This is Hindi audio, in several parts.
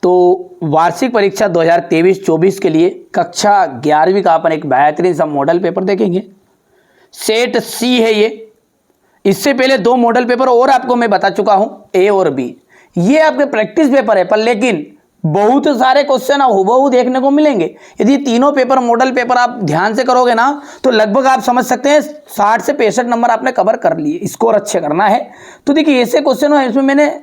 तो वार्षिक परीक्षा 2023-24 के लिए कक्षा 11वीं का अपन एक बेहतरीन सा मॉडल पेपर देखेंगे। सेट सी है ये। इससे पहले 2 मॉडल पेपर और आपको मैं बता चुका हूं, ए और बी। ये आपके प्रैक्टिस पेपर है, पर लेकिन बहुत सारे क्वेश्चन हुबहू देखने को मिलेंगे। यदि तीनों पेपर मॉडल पेपर आप ध्यान से करोगे ना, तो लगभग आप समझ सकते हैं 60 से 65 नंबर आपने कवर कर लिए। स्कोर अच्छे करना है तो देखिए ऐसे क्वेश्चन है, इसमें मैंने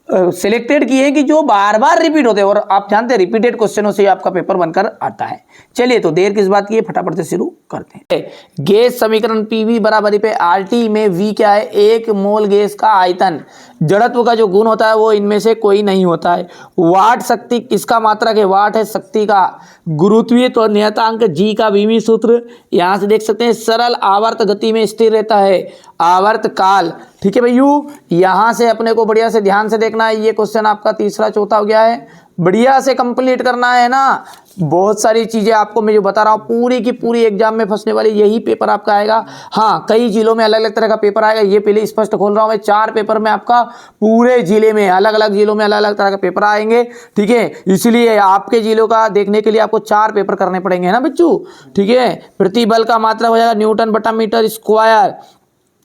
सिलेक्टेड किए हैं कि जो बार बार रिपीट होते हैं, और आप जानते हैं रिपीटेड क्वेश्चनों से आपका पेपर बनकर आता है। चलिए तो देर किस बात की है, फटाफट से शुरू करते हैं। गैस समीकरण पीवी बराबरी पे आरटी में वी क्या है, 1 मोल गैस का आयतन। जड़त्व का जो गुण होता है वो इनमें से कोई नहीं होता है। वाट शक्ति किसका मात्रक है, वाट है शक्ति का। गुरुत्वीय तो नियतांक जी का बीमी सूत्र यहां से देख सकते हैं। सरल आवर्त गति में स्थिर रहता है। आवर्त काल, ठीक है भैयू, यहां से अपने को बढ़िया से ध्यान से देखना है। ये क्वेश्चन आपका तीसरा चौथा हो गया है, बढ़िया से कंप्लीट करना है ना। बहुत सारी चीजें आपको मैं जो बता रहा हूं पूरी की पूरी एग्जाम में फंसने वाली यही पेपर आपका आएगा। हाँ, कई जिलों में अलग अलग तरह का पेपर आएगा, ये पहले स्पष्ट खोल रहा हूं मैं। 4 पेपर में आपका पूरे जिले में अलग अलग जिलों में अलग अलग तरह का पेपर आएंगे, ठीक है। इसलिए आपके जिलों का देखने के लिए आपको 4 पेपर करने पड़ेंगे, है ना बच्चों, ठीक है। प्रतिबल का मात्रा हो जाएगा न्यूटन बटा मीटर स्क्वायर।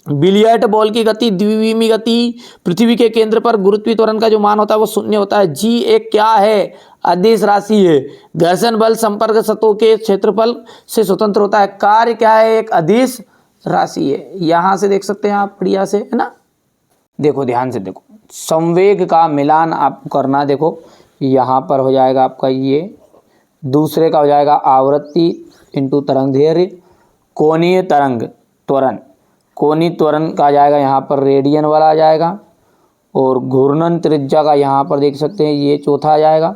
बिलियर्ड बॉल की गति द्विविमीय गति। पृथ्वी के केंद्र पर गुरुत्वीय त्वरण का जो मान होता है वो 0 होता है। जी एक क्या है, अदिश राशि है। घर्षण बल संपर्क सतहों के क्षेत्रफल से स्वतंत्र होता है। कार्य क्या है, एक अदिश राशि है। यहां से देख सकते हैं आप बढ़िया से, है ना। देखो ध्यान से देखो, संवेग का मिलान आपको करना। देखो यहां पर हो जाएगा आपका ये, दूसरे का हो जाएगा आवृत्ति इंटू तरंग दैर्घ्य। कोणीय तरंग त्वरण, कोणीय त्वरण का आ जाएगा यहाँ पर रेडियन वाला आ जाएगा। और घूर्णन त्रिज्या का यहाँ पर देख सकते हैं ये चौथा आ जाएगा,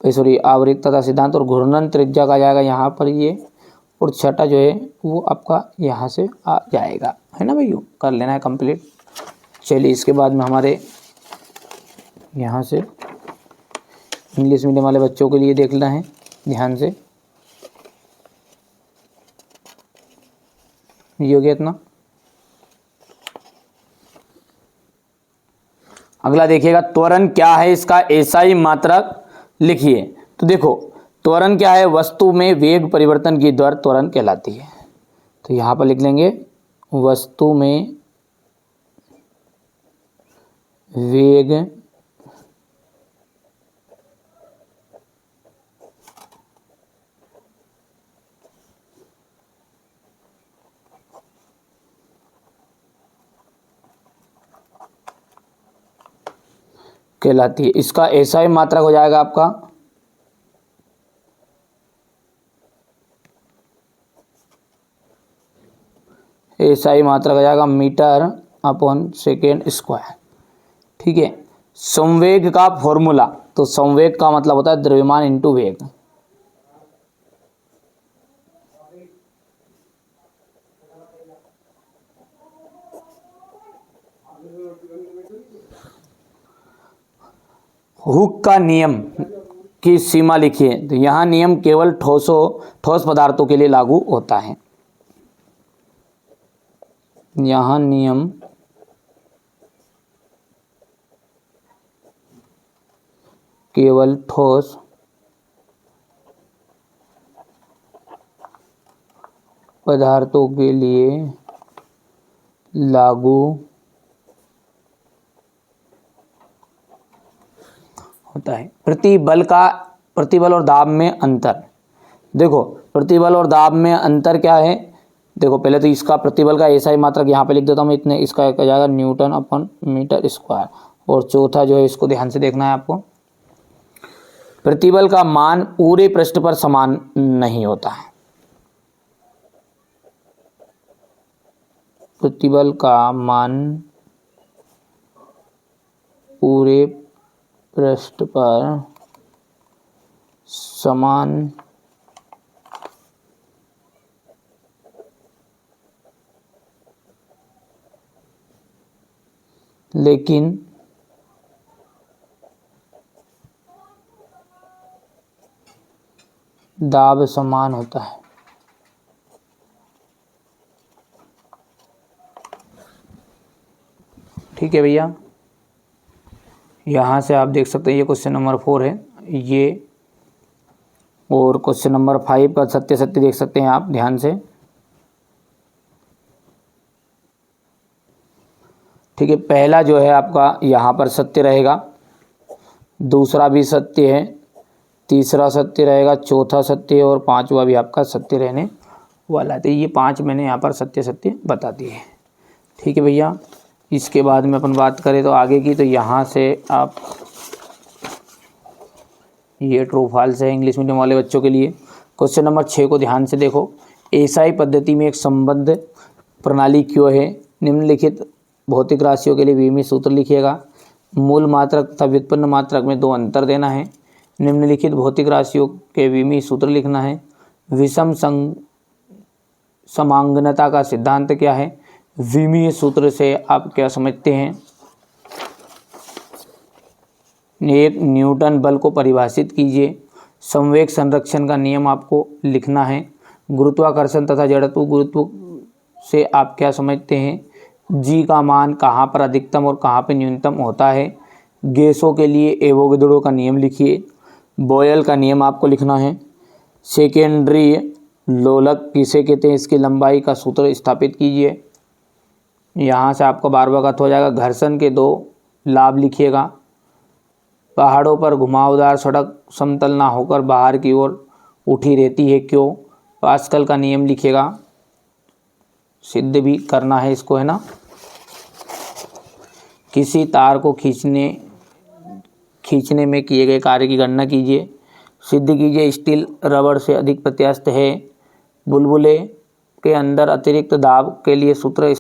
सॉरी आवृत्तता सिद्धांत। और घूर्णन त्रिज्या का आ जाएगा यहाँ पर ये, और छठा जो है वो आपका यहाँ से आ जाएगा, है ना भैया। कर लेना है कंप्लीट। चलिए इसके बाद में हमारे यहाँ से इंग्लिश मीडियम वाले बच्चों के लिए देख लेना है ध्यान से। ये हो गया इतना। अगला देखिएगा, त्वरण क्या है, इसका एसआई मात्रक लिखिए। तो देखो त्वरण क्या है, वस्तु में वेग परिवर्तन की दर त्वरण कहलाती है। तो यहां पर लिख लेंगे वस्तु में वेग कहलाती है। इसका एसआई मात्रक हो जाएगा आपका एसआई मात्रक हो जाएगा मीटर अपॉन सेकेंड स्क्वायर, ठीक है। संवेग का फॉर्मूला, तो संवेग का मतलब होता है द्रव्यमान इंटू वेग। हुक का नियम की सीमा लिखिए। तो यहाँ नियम केवल ठोस पदार्थों के लिए लागू होता है। यहाँ नियम केवल ठोस पदार्थों के लिए लागू होता है। प्रतिबल और दाब में अंतर। देखो प्रतिबल और दाब में अंतर क्या है, देखो पहले तो इसका प्रतिबल का एसआई मात्रक यहाँ पे लिख देता हूँ मैं इतने, इसका क्या जाएगा न्यूटन अपॉन मीटर स्क्वायर। और चौथा जो है इसको ध्यान से देखना है आपको, प्रतिबल का मान पूरे पृष्ठ पर समान नहीं होता है। प्रतिबल का मान पूरे पृष्ठ पर समान लेकिन दाब समान होता है। ठीक है भैया, यहाँ से आप देख सकते हैं ये क्वेश्चन नंबर 4 है। ये, और क्वेश्चन नंबर 5 का सत्य सत्य देख सकते हैं आप ध्यान से। ठीक है, पहला जो है आपका यहाँ पर सत्य रहेगा, दूसरा भी सत्य है, तीसरा सत्य रहेगा, चौथा सत्य है और पांचवा भी आपका सत्य रहने वाला है। तो ये 5 मैंने यहाँ पर सत्य सत्य बता दिए। ठीक है भैया, इसके बाद में अपन बात करें तो आगे की, तो यहाँ से आप ये ट्रू फॉल्स है इंग्लिश मीडियम वाले बच्चों के लिए। क्वेश्चन नंबर 6 को ध्यान से देखो। एसआई पद्धति में एक संबद्ध प्रणाली क्यों है? निम्नलिखित भौतिक राशियों के लिए विमीय सूत्र लिखिएगा। मूल मात्रक तथा व्युत्पन्न मात्रक में 2 अंतर देना है। निम्नलिखित भौतिक राशियों के विमीय सूत्र लिखना है। विषम समांगनता का सिद्धांत क्या है? विमीय सूत्र से आप क्या समझते हैं? एक न्यूटन बल को परिभाषित कीजिए। संवेग संरक्षण का नियम आपको लिखना है। गुरुत्वाकर्षण तथा जड़त्व गुरुत्व से आप क्या समझते हैं? जी का मान कहाँ पर अधिकतम और कहाँ पर न्यूनतम होता है? गैसों के लिए एवोगैड्रो का नियम लिखिए। बॉयल का नियम आपको लिखना है। सेकेंडरी लोलक किसे कहते हैं? इसकी लंबाई का सूत्र स्थापित कीजिए। यहाँ से आपको बार बार हो जाएगा। घर्षण के 2 लाभ लिखिएगा। पहाड़ों पर घुमावदार सड़क समतल ना होकर बाहर की ओर उठी रहती है, क्यों? पास्कल का नियम लिखिएगा। सिद्ध भी करना है इसको, है ना। किसी तार को खींचने में किए गए कार्य की गणना कीजिए। सिद्ध कीजिए स्टील रबड़ से अधिक प्रत्यास्थ है। बुलबुले के अंदर अतिरिक्त दाब के लिए सूत्र